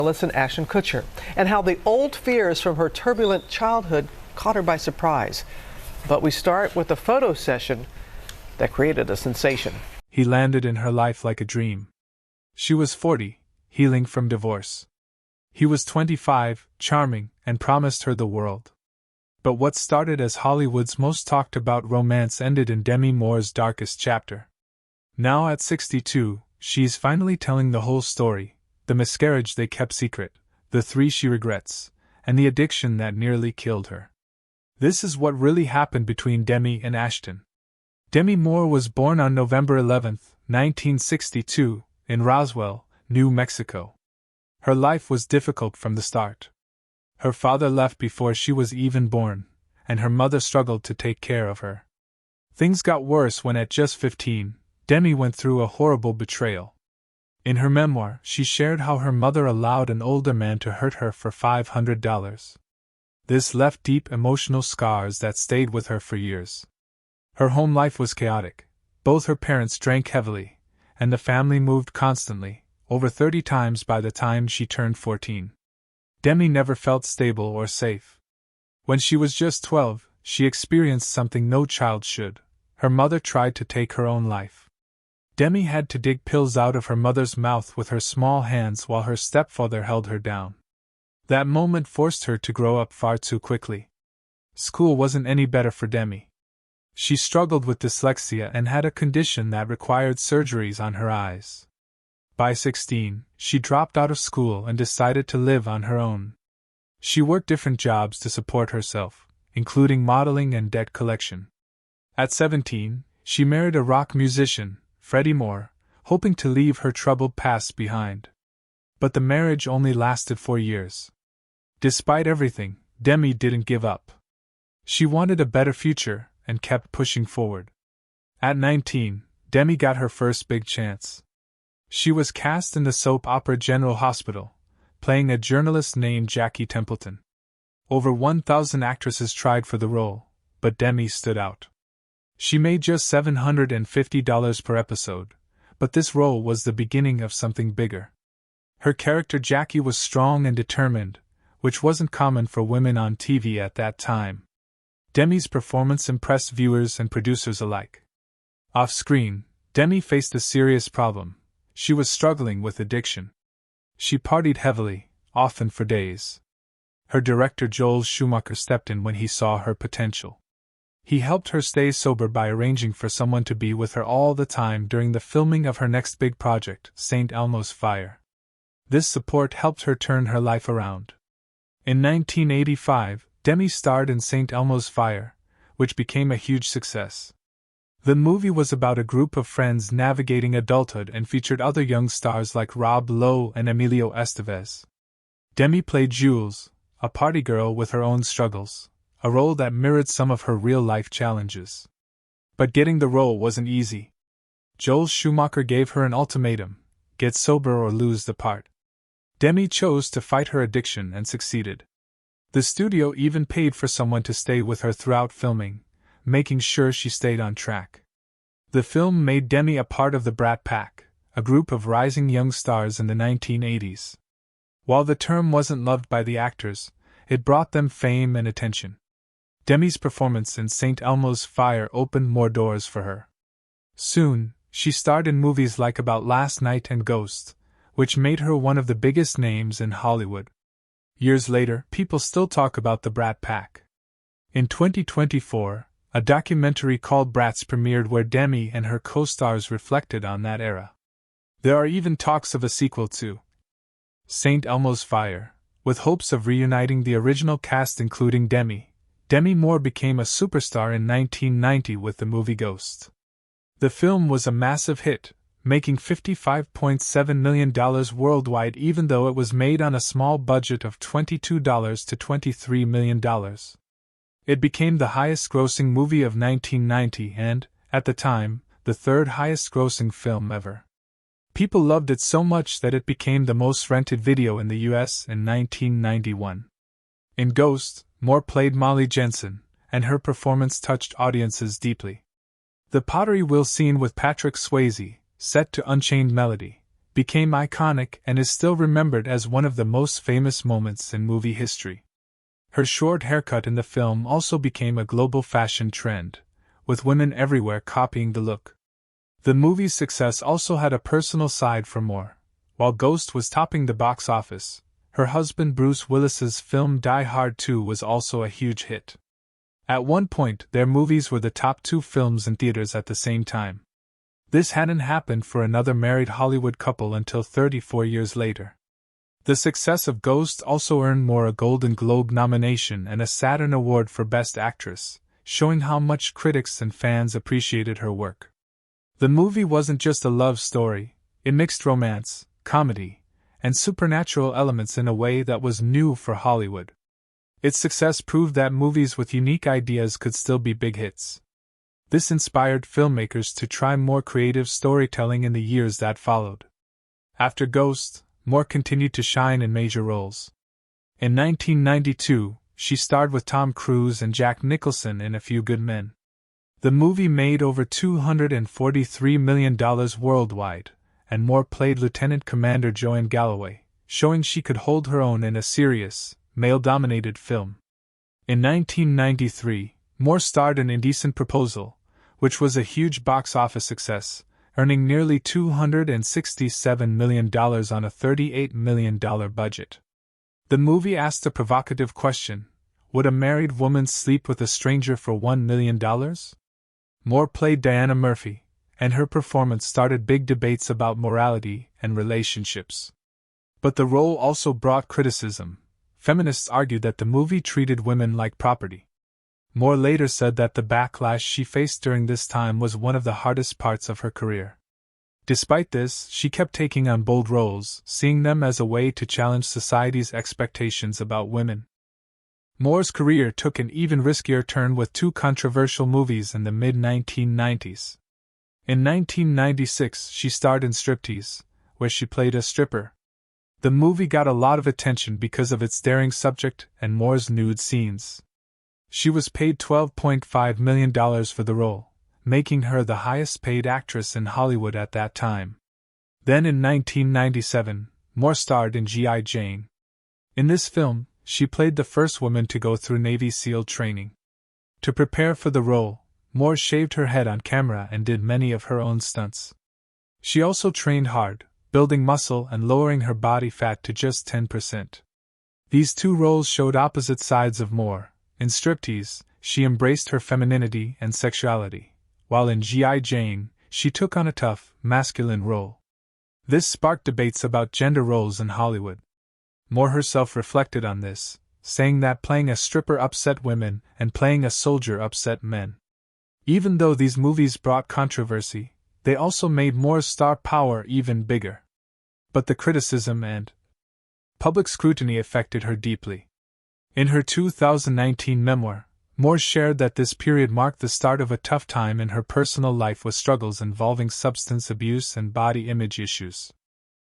And Ashton Kutcher, and how the old fears from her turbulent childhood caught her by surprise. But we start with a photo session that created a sensation. He landed in her life like a dream. She was 40, healing from divorce. He was 25, charming, and promised her the world. But what started as Hollywood's most talked about romance ended in Demi Moore's darkest chapter. Now at 62, she's finally telling the whole story. The miscarriage they kept secret, the 3 she regrets, and the addiction that nearly killed her. This is what really happened between Demi and Ashton. Demi Moore was born on November 11, 1962, in Roswell, New Mexico. Her life was difficult from the start. Her father left before she was even born, and her mother struggled to take care of her. Things got worse when at just 15, Demi went through a horrible betrayal. In her memoir, she shared how her mother allowed an older man to hurt her for $500. This left deep emotional scars that stayed with her for years. Her home life was chaotic. Both her parents drank heavily, and the family moved constantly, over 30 times by the time she turned 14. Demi never felt stable or safe. When she was just 12, she experienced something no child should. Her mother tried to take her own life. Demi had to dig pills out of her mother's mouth with her small hands while her stepfather held her down. That moment forced her to grow up far too quickly. School wasn't any better for Demi. She struggled with dyslexia and had a condition that required surgeries on her eyes. By 16, she dropped out of school and decided to live on her own. She worked different jobs to support herself, including modeling and debt collection. At 17, she married a rock musician, Freddie Moore, hoping to leave her troubled past behind. But the marriage only lasted 4 years. Despite everything, Demi didn't give up. She wanted a better future and kept pushing forward. At 19, Demi got her first big chance. She was cast in the soap opera General Hospital, playing a journalist named Jackie Templeton. Over 1,000 actresses tried for the role, but Demi stood out. She made just $750 per episode, but this role was the beginning of something bigger. Her character Jackie was strong and determined, which wasn't common for women on TV at that time. Demi's performance impressed viewers and producers alike. Off-screen, Demi faced a serious problem. She was struggling with addiction. She partied heavily, often for days. Her director Joel Schumacher stepped in when he saw her potential. He helped her stay sober by arranging for someone to be with her all the time during the filming of her next big project, St. Elmo's Fire. This support helped her turn her life around. In 1985, Demi starred in St. Elmo's Fire, which became a huge success. The movie was about a group of friends navigating adulthood and featured other young stars like Rob Lowe and Emilio Estevez. Demi played Jules, a party girl with her own struggles, a role that mirrored some of her real-life challenges. But getting the role wasn't easy. Joel Schumacher gave her an ultimatum: get sober or lose the part. Demi chose to fight her addiction and succeeded. The studio even paid for someone to stay with her throughout filming, making sure she stayed on track. The film made Demi a part of the Brat Pack, a group of rising young stars in the 1980s. While the term wasn't loved by the actors, it brought them fame and attention. Demi's performance in St. Elmo's Fire opened more doors for her. Soon, she starred in movies like About Last Night and Ghost, which made her one of the biggest names in Hollywood. Years later, people still talk about the Brat Pack. In 2024, a documentary called Brats premiered where Demi and her co-stars reflected on that era. There are even talks of a sequel to St. Elmo's Fire, with hopes of reuniting the original cast including Demi. Demi Moore became a superstar in 1990 with the movie Ghost. The film was a massive hit, making $55.7 million worldwide even though it was made on a small budget of $22 to $23 million. It became the highest-grossing movie of 1990 and, at the time, the third highest-grossing film ever. People loved it so much that it became the most rented video in the US in 1991. In Ghost, Moore played Molly Jensen, and her performance touched audiences deeply. The pottery wheel scene with Patrick Swayze, set to Unchained Melody, became iconic and is still remembered as one of the most famous moments in movie history. Her short haircut in the film also became a global fashion trend, with women everywhere copying the look. The movie's success also had a personal side for Moore. While Ghost was topping the box office, her husband Bruce Willis's film Die Hard 2 was also a huge hit. At one point, their movies were the top 2 films in theaters at the same time. This hadn't happened for another married Hollywood couple until 34 years later. The success of Ghost also earned Moore a Golden Globe nomination and a Saturn Award for Best Actress, showing how much critics and fans appreciated her work. The movie wasn't just a love story, it mixed romance, comedy, and supernatural elements in a way that was new for Hollywood. Its success proved that movies with unique ideas could still be big hits. This inspired filmmakers to try more creative storytelling in the years that followed. After Ghost, Moore continued to shine in major roles. In 1992, she starred with Tom Cruise and Jack Nicholson in A Few Good Men. The movie made over $243 million worldwide, and Moore played Lieutenant Commander Joanne Galloway, showing she could hold her own in a serious, male-dominated film. In 1993, Moore starred in Indecent Proposal, which was a huge box office success, earning nearly $267 million on a $38 million budget. The movie asked a provocative question: would a married woman sleep with a stranger for $1 million? Moore played Diana Murphy, and her performance started big debates about morality and relationships. But the role also brought criticism. Feminists argued that the movie treated women like property. Moore later said that the backlash she faced during this time was one of the hardest parts of her career. Despite this, she kept taking on bold roles, seeing them as a way to challenge society's expectations about women. Moore's career took an even riskier turn with 2 controversial movies in the mid-1990s. In 1996, she starred in Striptease, where she played a stripper. The movie got a lot of attention because of its daring subject and Moore's nude scenes. She was paid $12.5 million for the role, making her the highest-paid actress in Hollywood at that time. Then in 1997, Moore starred in G.I. Jane. In this film, she played the first woman to go through Navy SEAL training. To prepare for the role, Moore shaved her head on camera and did many of her own stunts. She also trained hard, building muscle and lowering her body fat to just 10%. These 2 roles showed opposite sides of Moore. In Striptease, she embraced her femininity and sexuality, while in G.I. Jane, she took on a tough, masculine role. This sparked debates about gender roles in Hollywood. Moore herself reflected on this, saying that playing a stripper upset women and playing a soldier upset men. Even though these movies brought controversy, they also made Moore's star power even bigger. But the criticism and public scrutiny affected her deeply. In her 2019 memoir, Moore shared that this period marked the start of a tough time in her personal life with struggles involving substance abuse and body image issues.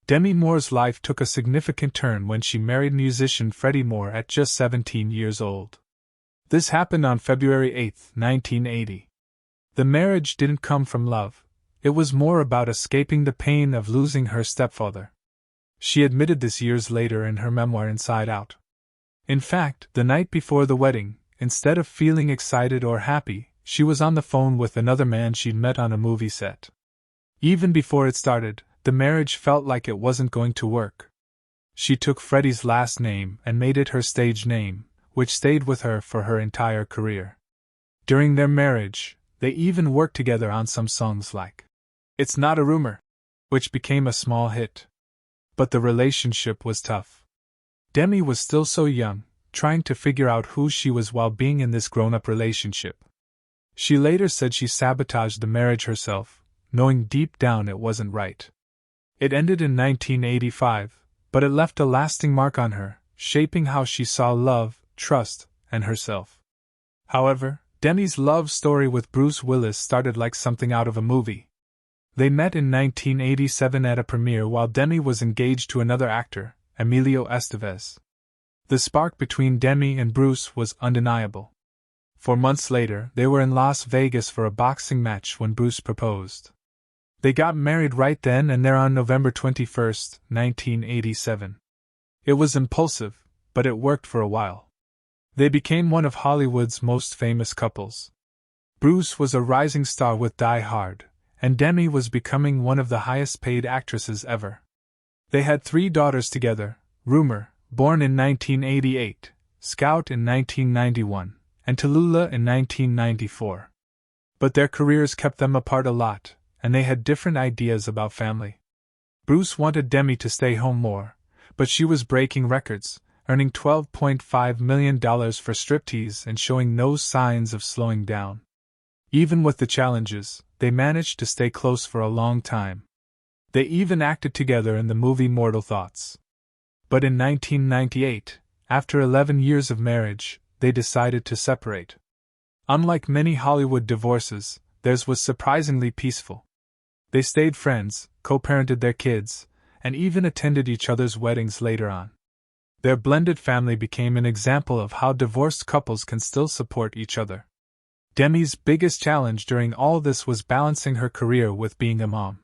Demi Moore's life took a significant turn when she married musician Freddie Moore at just 17 years old. This happened on February 8, 1980. The marriage didn't come from love. It was more about escaping the pain of losing her stepfather. She admitted this years later in her memoir Inside Out. In fact, the night before the wedding, instead of feeling excited or happy, she was on the phone with another man she'd met on a movie set. Even before it started, the marriage felt like it wasn't going to work. She took Freddie's last name and made it her stage name, which stayed with her for her entire career. During their marriage, they even worked together on some songs like It's Not a Rumor, which became a small hit. But the relationship was tough. Demi was still so young, trying to figure out who she was while being in this grown-up relationship. She later said she sabotaged the marriage herself, knowing deep down it wasn't right. It ended in 1985, but it left a lasting mark on her, shaping how she saw love, trust, and herself. However, Demi's love story with Bruce Willis started like something out of a movie. They met in 1987 at a premiere while Demi was engaged to another actor, Emilio Estevez. The spark between Demi and Bruce was undeniable. 4 months later, they were in Las Vegas for a boxing match when Bruce proposed. They got married right then and there on November 21, 1987. It was impulsive, but it worked for a while. They became one of Hollywood's most famous couples. Bruce was a rising star with Die Hard, and Demi was becoming one of the highest-paid actresses ever. They had 3 daughters together, Rumor, born in 1988, Scout in 1991, and Tallulah in 1994. But their careers kept them apart a lot, and they had different ideas about family. Bruce wanted Demi to stay home more, but she was breaking records, earning $12.5 million for striptease and showing no signs of slowing down. Even with the challenges, they managed to stay close for a long time. They even acted together in the movie Mortal Thoughts. But in 1998, after 11 years of marriage, they decided to separate. Unlike many Hollywood divorces, theirs was surprisingly peaceful. They stayed friends, co-parented their kids, and even attended each other's weddings later on. Their blended family became an example of how divorced couples can still support each other. Demi's biggest challenge during all this was balancing her career with being a mom.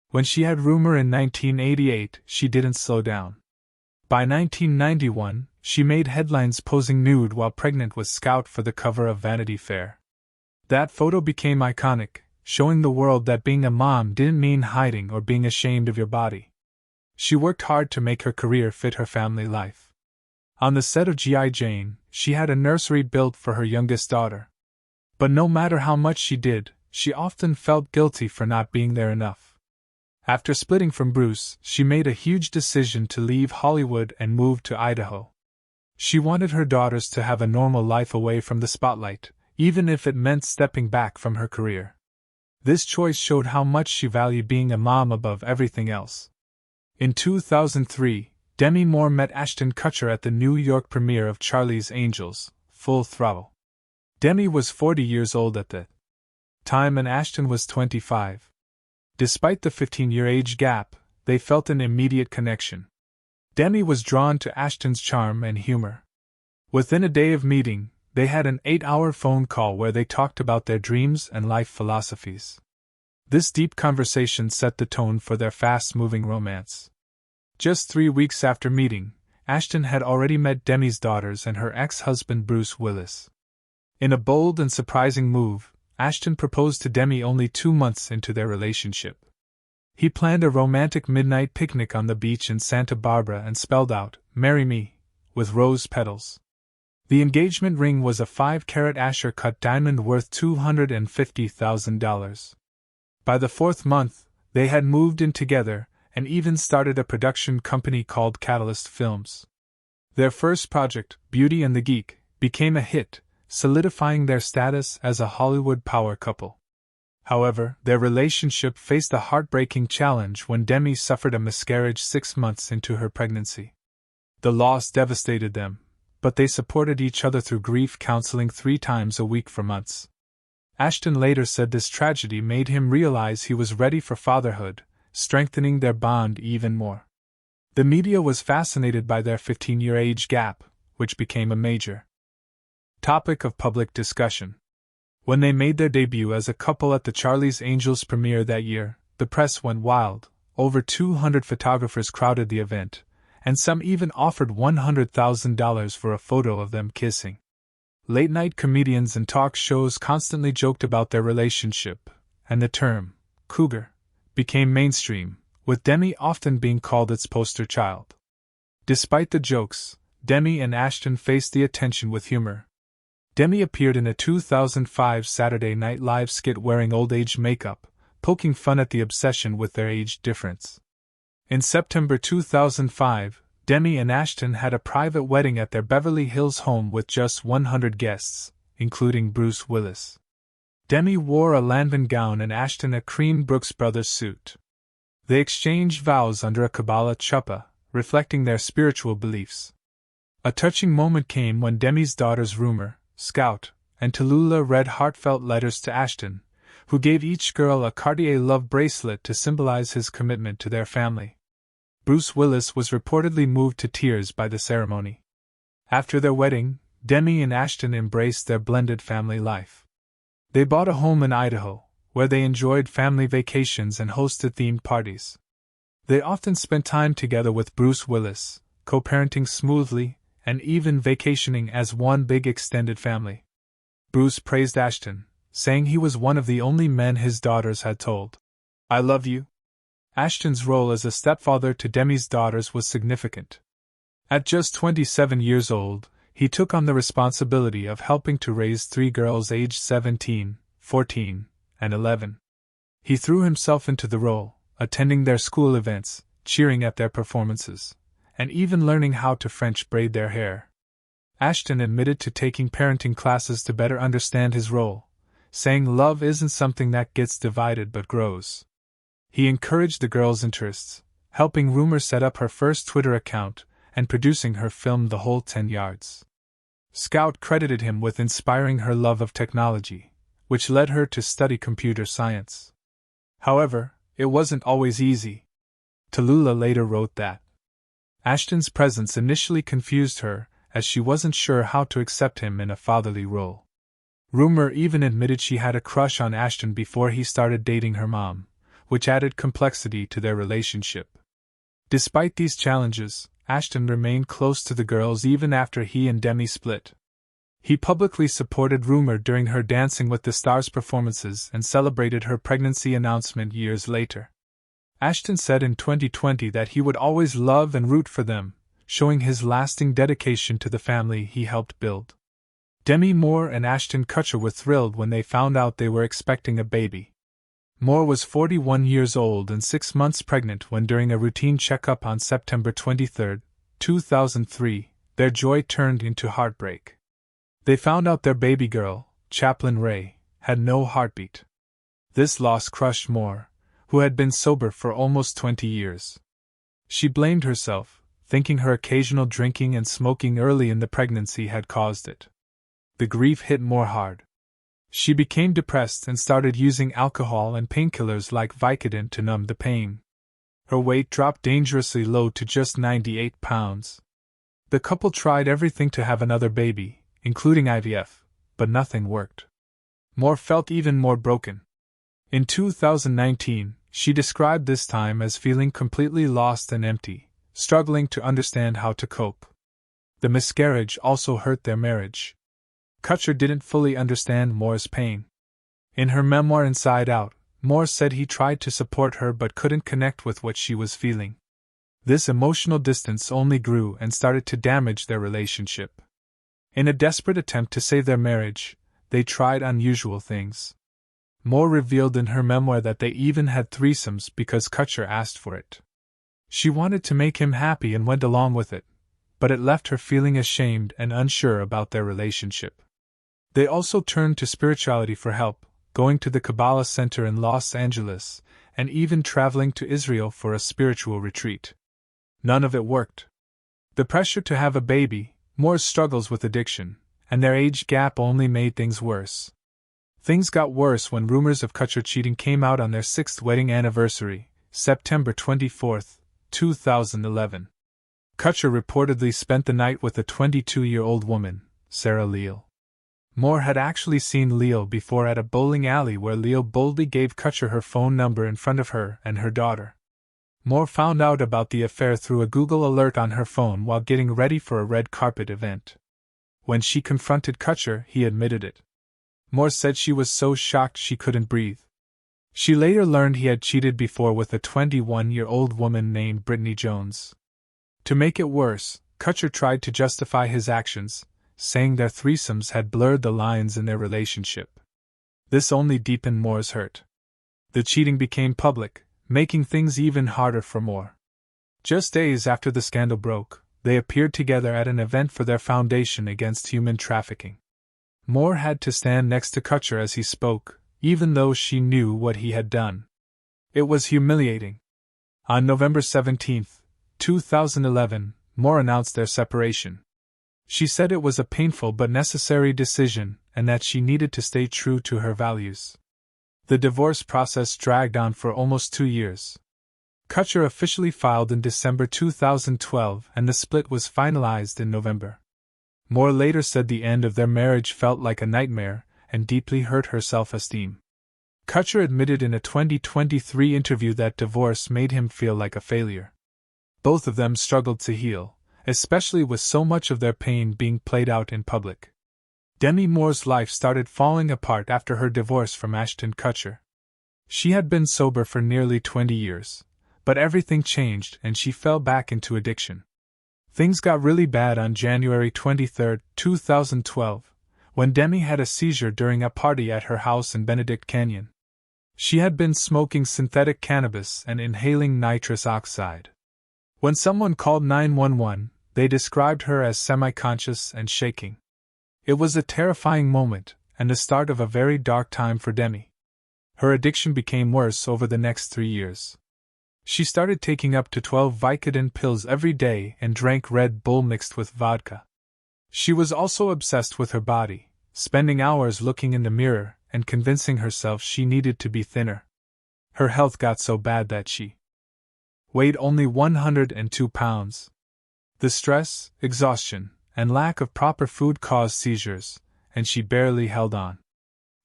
When she had Rumor in 1988, she didn't slow down. By 1991, she made headlines posing nude while pregnant with Scout for the cover of Vanity Fair. That photo became iconic, showing the world that being a mom didn't mean hiding or being ashamed of your body. She worked hard to make her career fit her family life. On the set of G.I. Jane, she had a nursery built for her youngest daughter. But no matter how much she did, she often felt guilty for not being there enough. After splitting from Bruce, she made a huge decision to leave Hollywood and move to Idaho. She wanted her daughters to have a normal life away from the spotlight, even if it meant stepping back from her career. This choice showed how much she valued being a mom above everything else. In 2003, Demi Moore met Ashton Kutcher at the New York premiere of Charlie's Angels, Full Throttle. Demi was 40 years old at the time and Ashton was 25. Despite the 15-year age gap, they felt an immediate connection. Demi was drawn to Ashton's charm and humor. Within a day of meeting, they had an 8-hour phone call where they talked about their dreams and life philosophies. This deep conversation set the tone for their fast-moving romance. Just 3 weeks after meeting, Ashton had already met Demi's daughters and her ex-husband Bruce Willis. In a bold and surprising move, Ashton proposed to Demi only 2 months into their relationship. He planned a romantic midnight picnic on the beach in Santa Barbara and spelled out, "Marry me," with rose petals. The engagement ring was a 5-carat Asher-cut diamond worth $250,000. By the 4th month, they had moved in together and even started a production company called Catalyst Films. Their first project, Beauty and the Geek, became a hit, solidifying their status as a Hollywood power couple. However, their relationship faced a heartbreaking challenge when Demi suffered a miscarriage 6 months into her pregnancy. The loss devastated them, but they supported each other through grief counseling 3 times a week for months. Ashton later said this tragedy made him realize he was ready for fatherhood, strengthening their bond even more. The media was fascinated by their 15-year age gap, which became a major topic of public discussion. When they made their debut as a couple at the Charlie's Angels premiere that year, the press went wild. Over 200 photographers crowded the event, and some even offered $100,000 for a photo of them kissing. Late-night comedians and talk shows constantly joked about their relationship, and the term, cougar, became mainstream, with Demi often being called its poster child. Despite the jokes, Demi and Ashton faced the attention with humor. Demi appeared in a 2005 Saturday Night Live skit wearing old-age makeup, poking fun at the obsession with their age difference. In September 2005, Demi and Ashton had a private wedding at their Beverly Hills home with just 100 guests, including Bruce Willis. Demi wore a Lanvin gown and Ashton a cream Brooks Brothers suit. They exchanged vows under a Kabbalah chuppah, reflecting their spiritual beliefs. A touching moment came when Demi's daughters Rumor, Scout, and Tallulah read heartfelt letters to Ashton, who gave each girl a Cartier love bracelet to symbolize his commitment to their family. Bruce Willis was reportedly moved to tears by the ceremony. After their wedding, Demi and Ashton embraced their blended family life. They bought a home in Idaho, where they enjoyed family vacations and hosted themed parties. They often spent time together with Bruce Willis, co-parenting smoothly, and even vacationing as one big extended family. Bruce praised Ashton, saying he was one of the only men his daughters had told, "I love you." Ashton's role as a stepfather to Demi's daughters was significant. At just 27 years old, he took on the responsibility of helping to raise three girls aged 17, 14, and 11. He threw himself into the role, attending their school events, cheering at their performances, and even learning how to French braid their hair. Ashton admitted to taking parenting classes to better understand his role, saying love isn't something that gets divided but grows. He encouraged the girls' interests, helping Rumor set up her first Twitter account and producing her film The Whole 10 Yards. Scout credited him with inspiring her love of technology, which led her to study computer science. However, it wasn't always easy. Tallulah later wrote that Ashton's presence initially confused her, as she wasn't sure how to accept him in a fatherly role. Rumor even admitted she had a crush on Ashton before he started dating her mom, which added complexity to their relationship. Despite these challenges, Ashton remained close to the girls even after he and Demi split. He publicly supported Rumor during her Dancing with the Stars performances and celebrated her pregnancy announcement years later. Ashton said in 2020 that he would always love and root for them, showing his lasting dedication to the family he helped build. Demi Moore and Ashton Kutcher were thrilled when they found out they were expecting a baby. Moore was 41 years old and 6 months pregnant when, during a routine checkup on September 23, 2003, their joy turned into heartbreak. They found out their baby girl, Chaplin Ray, had no heartbeat. This loss crushed Moore, who had been sober for almost 20 years. She blamed herself, thinking her occasional drinking and smoking early in the pregnancy had caused it. The grief hit Moore hard. She became depressed and started using alcohol and painkillers like Vicodin to numb the pain. Her weight dropped dangerously low to just 98 pounds. The couple tried everything to have another baby, including IVF, but nothing worked. Moore felt even more broken. In 2019, she described this time as feeling completely lost and empty, struggling to understand how to cope. The miscarriage also hurt their marriage. Kutcher didn't fully understand Moore's pain. In her memoir Inside Out, Moore said he tried to support her but couldn't connect with what she was feeling. This emotional distance only grew and started to damage their relationship. In a desperate attempt to save their marriage, they tried unusual things. Moore revealed in her memoir that they even had threesomes because Kutcher asked for it. She wanted to make him happy and went along with it, but it left her feeling ashamed and unsure about their relationship. They also turned to spirituality for help, going to the Kabbalah Center in Los Angeles, and even traveling to Israel for a spiritual retreat. None of it worked. The pressure to have a baby, Moore's struggles with addiction, and their age gap only made things worse. Things got worse when rumors of Kutcher cheating came out on their 6th wedding anniversary, September 24, 2011. Kutcher reportedly spent the night with a 22-year-old woman, Sarah Leal. Moore had actually seen Leal before at a bowling alley where Leal boldly gave Kutcher her phone number in front of her and her daughter. Moore found out about the affair through a Google alert on her phone while getting ready for a red carpet event. When she confronted Kutcher, he admitted it. Moore said she was so shocked she couldn't breathe. She later learned he had cheated before with a 21-year-old woman named Brittany Jones. To make it worse, Kutcher tried to justify his actions, saying their threesomes had blurred the lines in their relationship. This only deepened Moore's hurt. The cheating became public, making things even harder for Moore. Just days after the scandal broke, they appeared together at an event for their Foundation Against Human Trafficking. Moore had to stand next to Kutcher as he spoke, even though she knew what he had done. It was humiliating. On November 17, 2011, Moore announced their separation. She said it was a painful but necessary decision and that she needed to stay true to her values. The divorce process dragged on for almost 2 years. Kutcher officially filed in December 2012 and the split was finalized in November. Moore later said the end of their marriage felt like a nightmare and deeply hurt her self-esteem. Kutcher admitted in a 2023 interview that divorce made him feel like a failure. Both of them struggled to heal, especially with so much of their pain being played out in public. Demi Moore's life started falling apart after her divorce from Ashton Kutcher. She had been sober for nearly 20 years, but everything changed and she fell back into addiction. Things got really bad on January 23, 2012, when Demi had a seizure during a party at her house in Benedict Canyon. She had been smoking synthetic cannabis and inhaling nitrous oxide. When someone called 911, they described her as semi-conscious and shaking. It was a terrifying moment, and the start of a very dark time for Demi. Her addiction became worse over the next 3 years. She started taking up to 12 Vicodin pills every day and drank Red Bull mixed with vodka. She was also obsessed with her body, spending hours looking in the mirror and convincing herself she needed to be thinner. Her health got so bad that she weighed only 102 pounds. The stress, exhaustion, and lack of proper food caused seizures, and she barely held on.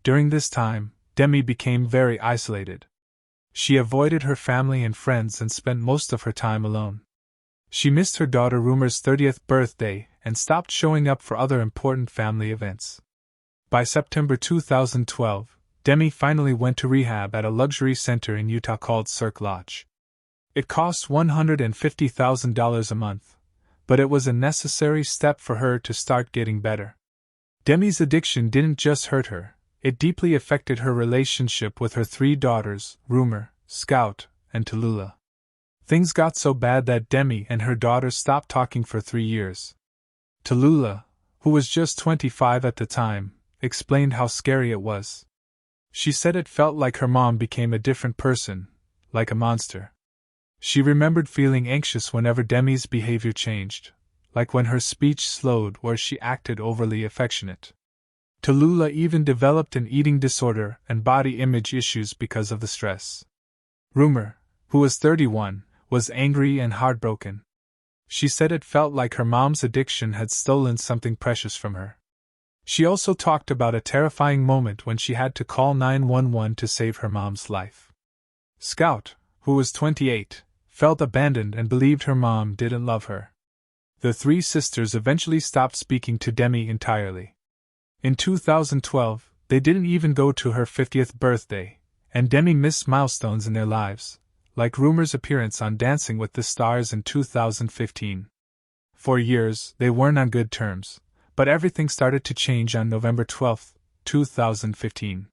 During this time, Demi became very isolated. She avoided her family and friends and spent most of her time alone. She missed her daughter Rumer's 30th birthday and stopped showing up for other important family events. By September 2012, Demi finally went to rehab at a luxury center in Utah called Cirque Lodge. It cost $150,000 a month, but it was a necessary step for her to start getting better. Demi's addiction didn't just hurt her, it deeply affected her relationship with her 3 daughters, Rumer, Scout, and Tallulah. Things got so bad that Demi and her daughters stopped talking for 3 years. Tallulah, who was just 25 at the time, explained how scary it was. She said it felt like her mom became a different person, like a monster. She remembered feeling anxious whenever Demi's behavior changed, like when her speech slowed or she acted overly affectionate. Tallulah even developed an eating disorder and body image issues because of the stress. Rumer, who was 31, was angry and heartbroken. She said it felt like her mom's addiction had stolen something precious from her. She also talked about a terrifying moment when she had to call 911 to save her mom's life. Scout, who was 28, felt abandoned and believed her mom didn't love her. The 3 sisters eventually stopped speaking to Demi entirely. In 2012, they didn't even go to her 50th birthday, and Demi missed milestones in their lives, like Rumer's appearance on Dancing with the Stars in 2015. For years, they weren't on good terms, but everything started to change on November 12, 2015.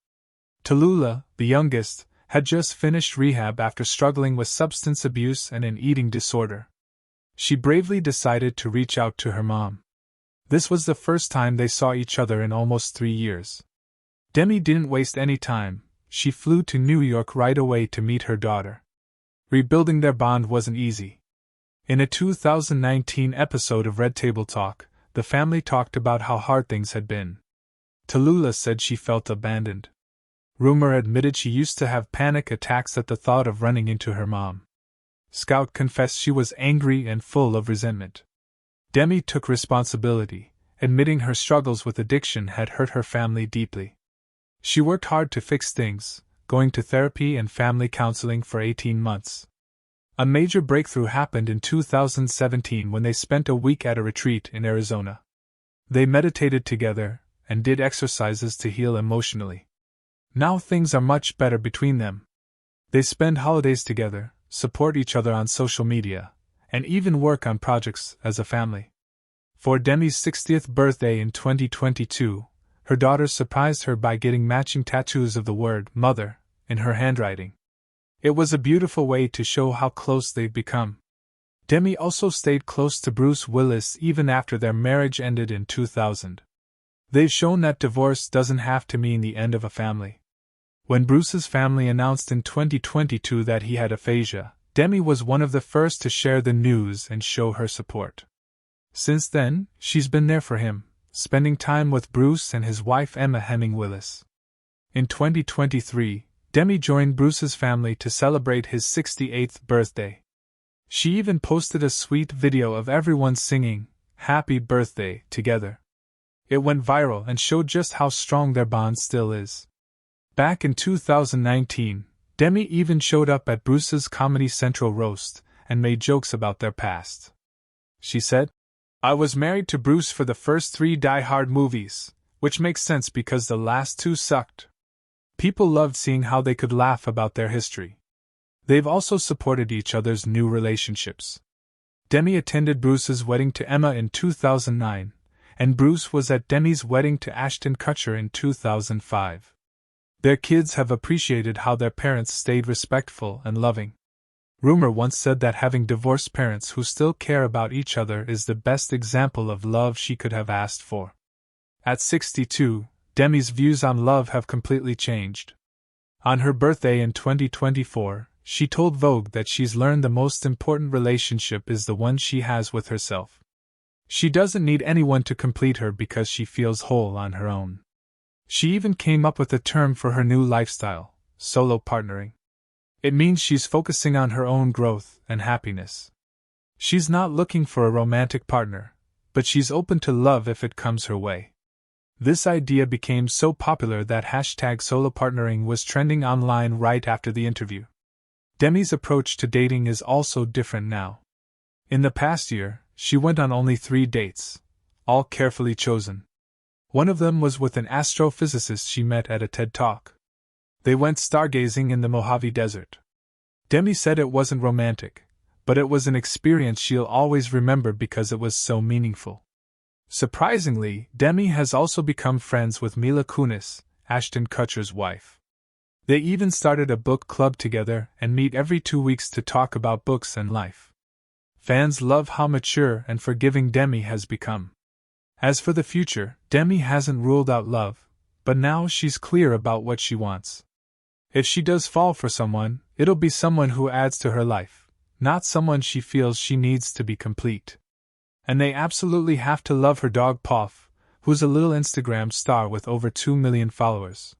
Tallulah, the youngest, had just finished rehab after struggling with substance abuse and an eating disorder. She bravely decided to reach out to her mom. This was the first time they saw each other in almost 3 years. Demi didn't waste any time, she flew to New York right away to meet her daughter. Rebuilding their bond wasn't easy. In a 2019 episode of Red Table Talk, the family talked about how hard things had been. Tallulah said she felt abandoned. Rumer admitted she used to have panic attacks at the thought of running into her mom. Scout confessed she was angry and full of resentment. Demi took responsibility, admitting her struggles with addiction had hurt her family deeply. She worked hard to fix things, going to therapy and family counseling for 18 months. A major breakthrough happened in 2017 when they spent a week at a retreat in Arizona. They meditated together and did exercises to heal emotionally. Now things are much better between them. They spend holidays together, support each other on social media, and even work on projects as a family. For Demi's 60th birthday in 2022, her daughter surprised her by getting matching tattoos of the word mother in her handwriting. It was a beautiful way to show how close they've become. Demi also stayed close to Bruce Willis even after their marriage ended in 2000. They've shown that divorce doesn't have to mean the end of a family. When Bruce's family announced in 2022 that he had aphasia, Demi was one of the first to share the news and show her support. Since then, she's been there for him, spending time with Bruce and his wife Emma Hemming Willis. In 2023, Demi joined Bruce's family to celebrate his 68th birthday. She even posted a sweet video of everyone singing "Happy Birthday" together. It went viral and showed just how strong their bond still is. Back in 2019, Demi even showed up at Bruce's Comedy Central roast and made jokes about their past. She said, "I was married to Bruce for the first 3 Die Hard movies, which makes sense because the last 2 sucked." People loved seeing how they could laugh about their history. They've also supported each other's new relationships. Demi attended Bruce's wedding to Emma in 2009, and Bruce was at Demi's wedding to Ashton Kutcher in 2005. Their kids have appreciated how their parents stayed respectful and loving. Rumor once said that having divorced parents who still care about each other is the best example of love she could have asked for. At 62, Demi's views on love have completely changed. On her birthday in 2024, she told Vogue that she's learned the most important relationship is the one she has with herself. She doesn't need anyone to complete her because she feels whole on her own. She even came up with a term for her new lifestyle, solo partnering. It means she's focusing on her own growth and happiness. She's not looking for a romantic partner, but she's open to love if it comes her way. This idea became so popular that #solopartnering was trending online right after the interview. Demi's approach to dating is also different now. In the past year, she went on only 3 dates, all carefully chosen. One of them was with an astrophysicist she met at a TED Talk. They went stargazing in the Mojave Desert. Demi said it wasn't romantic, but it was an experience she'll always remember because it was so meaningful. Surprisingly, Demi has also become friends with Mila Kunis, Ashton Kutcher's wife. They even started a book club together and meet every 2 weeks to talk about books and life. Fans love how mature and forgiving Demi has become. As for the future, Demi hasn't ruled out love, but now she's clear about what she wants. If she does fall for someone, it'll be someone who adds to her life, not someone she feels she needs to be complete. And they absolutely have to love her dog Puff, who's a little Instagram star with over 2 million followers.